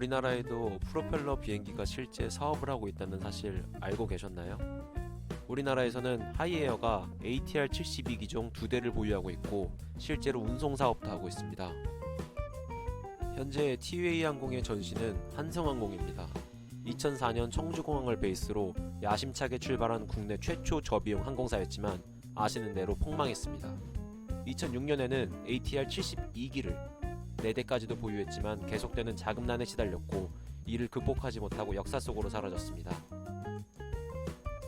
우리나라에도 프로펠러 비행기가 실제 사업을 하고 있다는 사실 알고 계셨나요? 우리나라에서는 하이에어가 ATR-72 기종 2대를 보유하고 있고 실제로 운송 사업도 하고 있습니다. 현재 티웨이 항공의 전신은 한성항공입니다. 2004년 청주공항을 베이스로 야심차게 출발한 국내 최초 저비용 항공사였지만 아시는 대로 폭망했습니다. 2006년에는 ATR-72기를 4대까지도 보유했지만 계속되는 자금난에 시달렸고 이를 극복하지 못하고 역사 속으로 사라졌습니다.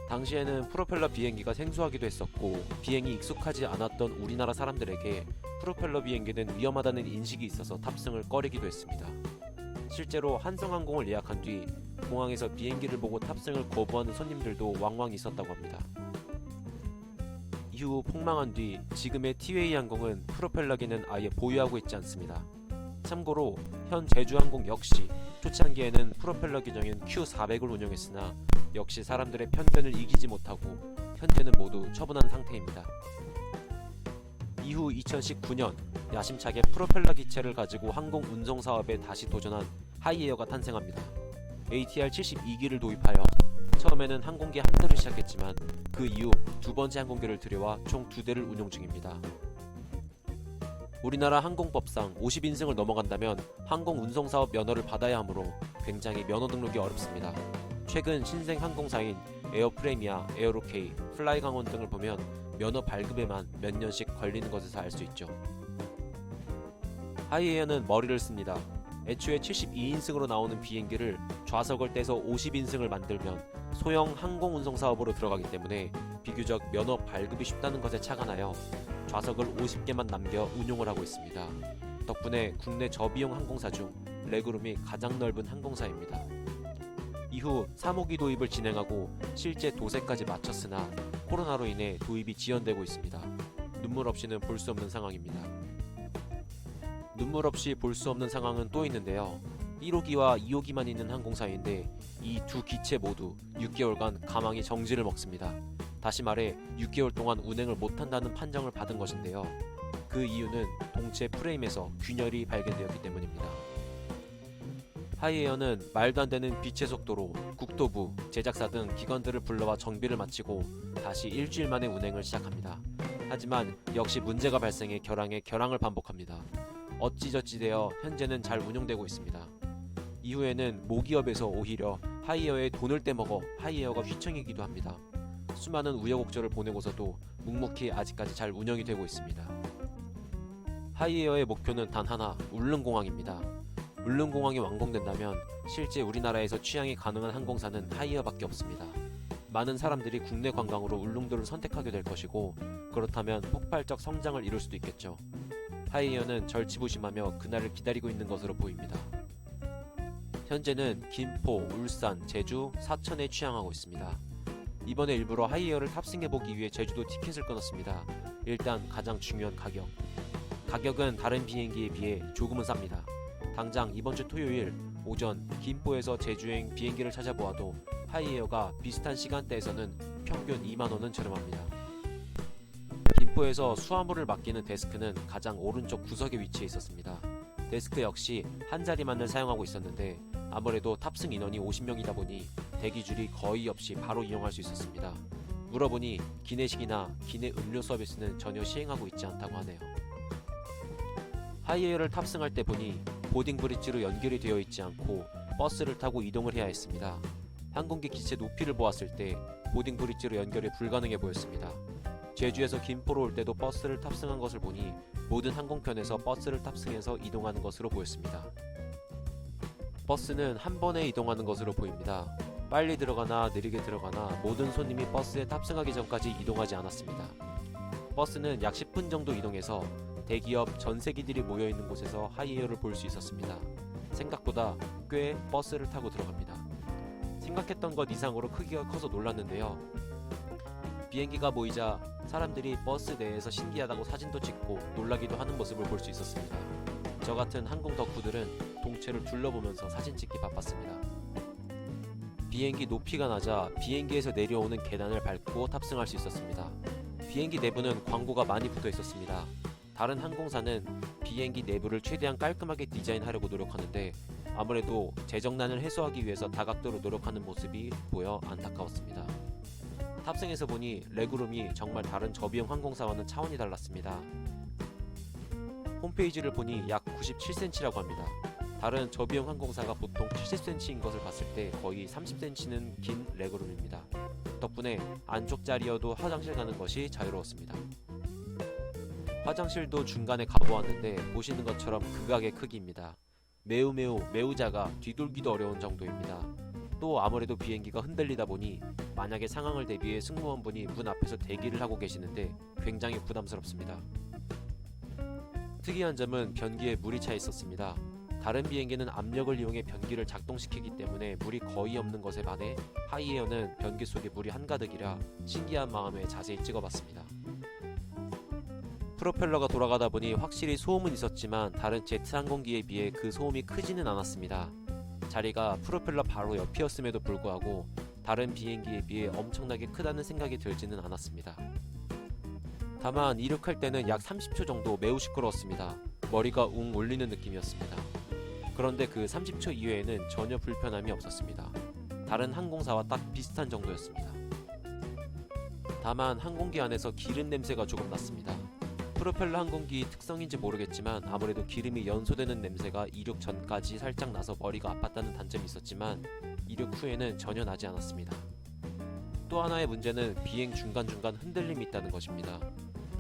당시에는 프로펠러 비행기가 생소하기도 했었고 비행이 익숙하지 않았던 우리나라 사람들에게 프로펠러 비행기는 위험하다는 인식이 있어서 탑승을 꺼리기도 했습니다. 실제로 한성항공을 예약한 뒤 공항에서 비행기를 보고 탑승을 거부하는 손님들도 왕왕 있었다고 합니다. 이후 폭망한 뒤 지금의 티웨이 항공은 프로펠러기는 아예 보유하고 있지 않습니다. 참고로 현 제주항공 역시 초창기에는 프로펠러 기종인 Q400을 운영했으나 역시 사람들의 편견을 이기지 못하고 현재는 모두 처분한 상태입니다. 이후 2019년 야심차게 프로펠러 기체를 가지고 항공 운송 사업에 다시 도전한 하이에어가 탄생합니다. ATR-72기를 도입하여 처음에는 항공기 한 대로 시작했지만 그 이후 두 번째 항공기를 들여와 총 2대를 운용 중입니다. 우리나라 항공법상 50인승을 넘어간다면 항공운송사업 면허를 받아야 하므로 굉장히 면허 등록이 어렵습니다. 최근 신생 항공사인 에어프레미아, 에어로케이, 플라이강원 등을 보면 면허 발급에만 몇 년씩 걸리는 것에서 알 수 있죠. 하이에어는 머리를 씁니다. 애초에 72인승으로 나오는 비행기를 좌석을 떼서 50인승을 만들면 소형 항공운송 사업으로 들어가기 때문에 비교적 면허 발급이 쉽다는 것에 착안하여 좌석을 50개만 남겨 운용을 하고 있습니다. 덕분에 국내 저비용 항공사 중 레그룸이 가장 넓은 항공사입니다. 이후 3호기 도입을 진행하고 실제 도세까지 마쳤으나 코로나로 인해 도입이 지연되고 있습니다. 눈물 없이는 볼 수 없는 상황입니다. 눈물 없이 볼 수 없는 상황은 또 있는데요. 1호기와 2호기만 있는 항공사인데 이 두 기체 모두 6개월간 가망이 정지를 먹습니다. 다시 말해 6개월 동안 운행을 못한다는 판정을 받은 것인데요. 그 이유는 동체 프레임에서 균열이 발견되었기 때문입니다. 하이에어는 말도 안 되는 빛의 속도로 국토부, 제작사 등 기관들을 불러와 정비를 마치고 다시 일주일 만에 운행을 시작합니다. 하지만 역시 문제가 발생해 결항을 반복합니다. 어찌저찌 되어 현재는 잘 운영되고 있습니다. 이후에는 모기업에서 오히려 하이에어에 돈을 떼먹어 하이에어가 휘청이기도 합니다. 수많은 우여곡절을 보내고서도 묵묵히 아직까지 잘 운영이 되고 있습니다. 하이에어의 목표는 단 하나, 울릉공항입니다. 울릉공항이 완공된다면 실제 우리나라에서 취항이 가능한 항공사는 하이에어밖에 없습니다. 많은 사람들이 국내 관광으로 울릉도를 선택하게 될 것이고 그렇다면 폭발적 성장을 이룰 수도 있겠죠. 하이에어는 절치부심하며 그날을 기다리고 있는 것으로 보입니다. 현재는 김포, 울산, 제주, 사천에 취항하고 있습니다. 이번에 일부러 하이에어를 탑승해보기 위해 제주도 티켓을 끊었습니다. 일단 가장 중요한 가격. 가격은 다른 비행기에 비해 조금은 쌉니다. 당장 이번 주 토요일 오전 김포에서 제주행 비행기를 찾아보아도 하이에어가 비슷한 시간대에서는 평균 2만원은 저렴합니다. 김포에서 수화물을 맡기는 데스크는 가장 오른쪽 구석에 위치해 있었습니다. 데스크 역시 한 자리만을 사용하고 있었는데 아무래도 탑승 인원이 50명이다 보니 대기줄이 거의 없이 바로 이용할 수 있었습니다. 물어보니 기내식이나 기내 음료 서비스는 전혀 시행하고 있지 않다고 하네요. 하이에어를 탑승할 때 보니 보딩 브릿지로 연결이 되어 있지 않고 버스를 타고 이동을 해야 했습니다. 항공기 기체 높이를 보았을 때 보딩 브릿지로 연결이 불가능해 보였습니다. 제주에서 김포로 올 때도 버스를 탑승한 것을 보니 모든 항공편에서 버스를 탑승해서 이동하는 것으로 보였습니다. 버스는 한 번에 이동하는 것으로 보입니다. 빨리 들어가나 느리게 들어가나 모든 손님이 버스에 탑승하기 전까지 이동하지 않았습니다. 버스는 약 10분 정도 이동해서 대기업 전세기들이 모여있는 곳에서 하이에어를 볼 수 있었습니다. 생각보다 꽤 버스를 타고 들어갑니다. 생각했던 것 이상으로 크기가 커서 놀랐는데요. 비행기가 모이자 사람들이 버스 내에서 신기하다고 사진도 찍고 놀라기도 하는 모습을 볼 수 있었습니다. 저 같은 항공 덕후들은 동체를 둘러보면서 사진 찍기 바빴습니다. 비행기 높이가 낮아 비행기에서 내려오는 계단을 밟고 탑승할 수 있었습니다. 비행기 내부는 광고가 많이 붙어 있었습니다. 다른 항공사는 비행기 내부를 최대한 깔끔하게 디자인하려고 노력하는데 아무래도 재정난을 해소하기 위해서 다각도로 노력하는 모습이 보여 안타까웠습니다. 탑승해서 보니 레그룸이 정말 다른 저비용 항공사와는 차원이 달랐습니다. 홈페이지를 보니 약 97cm라고 합니다. 다른 저비용 항공사가 보통 70cm인 것을 봤을 때 거의 30cm는 긴 레그룸입니다. 덕분에 안쪽 자리여도 화장실 가는 것이 자유로웠습니다. 화장실도 중간에 가보았는데 보시는 것처럼 극악의 크기입니다. 매우 작아 뒤돌기도 어려운 정도입니다. 또 아무래도 비행기가 흔들리다 보니 만약에 상황을 대비해 승무원분이 문 앞에서 대기를 하고 계시는데 굉장히 부담스럽습니다. 특이한 점은 변기에 물이 차 있었습니다. 다른 비행기는 압력을 이용해 변기를 작동시키기 때문에 물이 거의 없는 것에 반해 하이에어는 변기 속에 물이 한가득이라 신기한 마음에 자세히 찍어봤습니다. 프로펠러가 돌아가다 보니 확실히 소음은 있었지만 다른 제트 항공기에 비해 그 소음이 크지는 않았습니다. 자리가 프로펠러 바로 옆이었음에도 불구하고 다른 비행기에 비해 엄청나게 크다는 생각이 들지는 않았습니다. 다만 이륙할 때는 약 30초 정도 매우 시끄러웠습니다. 머리가 웅 울리는 느낌이었습니다. 그런데 그 30초 이외에는 전혀 불편함이 없었습니다. 다른 항공사와 딱 비슷한 정도였습니다. 다만 항공기 안에서 기름 냄새가 조금 났습니다. 프로펠러 항공기 특성인지 모르겠지만 아무래도 기름이 연소되는 냄새가 이륙 전까지 살짝 나서 머리가 아팠다는 단점이 있었지만 이륙 후에는 전혀 나지 않았습니다. 또 하나의 문제는 비행 중간중간 흔들림이 있다는 것입니다.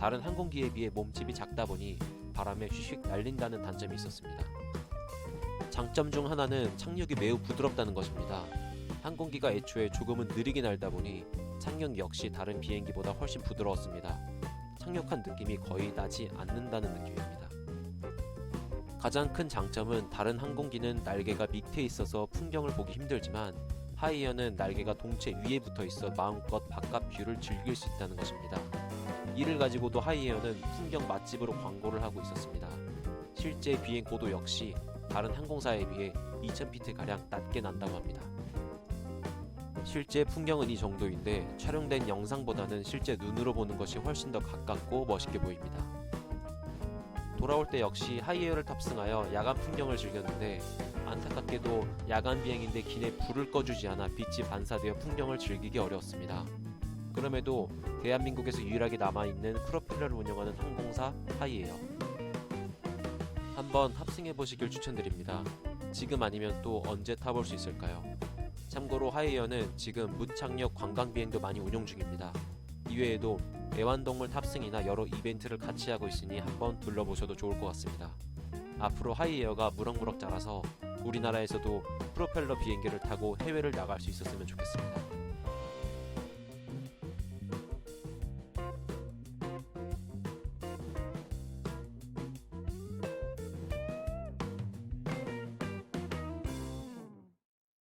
다른 항공기에 비해 몸집이 작다 보니 바람에 휘휙 날린다는 단점이 있었습니다. 장점 중 하나는 착륙이 매우 부드럽다는 것입니다. 항공기가 애초에 조금은 느리게 날다 보니 착륙 역시 다른 비행기보다 훨씬 부드러웠습니다. 착륙한 느낌이 거의 나지 않는다는 느낌입니다. 가장 큰 장점은 다른 항공기는 날개가 밑에 있어서 풍경을 보기 힘들지만 하이에어는 날개가 동체 위에 붙어 있어 마음껏 바깥 뷰를 즐길 수 있다는 것입니다. 이를 가지고도 하이에어는 풍경 맛집으로 광고를 하고 있었습니다. 실제 비행 고도 역시 다른 항공사에 비해 2000피트가량 낮게 난다고 합니다. 실제 풍경은 이 정도인데 촬영된 영상보다는 실제 눈으로 보는 것이 훨씬 더 가깝고 멋있게 보입니다. 돌아올 때 역시 하이에어를 탑승하여 야간 풍경을 즐겼는데 안타깝게도 야간 비행인데 기내 불을 꺼주지 않아 빛이 반사되어 풍경을 즐기기 어려웠습니다. 그럼에도 대한민국에서 유일하게 남아있는 프로펠러를 운영하는 항공사 하이에어. 한번 탑승해보시길 추천드립니다. 지금 아니면 또 언제 타볼 수 있을까요? 참고로 하이에어는 지금 무착륙 관광 비행도 많이 운영 중입니다. 이외에도 애완동물 탑승이나 여러 이벤트를 같이 하고 있으니 한번 둘러보셔도 좋을 것 같습니다. 앞으로 하이에어가 무럭무럭 자라서 우리나라에서도 프로펠러 비행기를 타고 해외를 나갈 수 있었으면 좋겠습니다.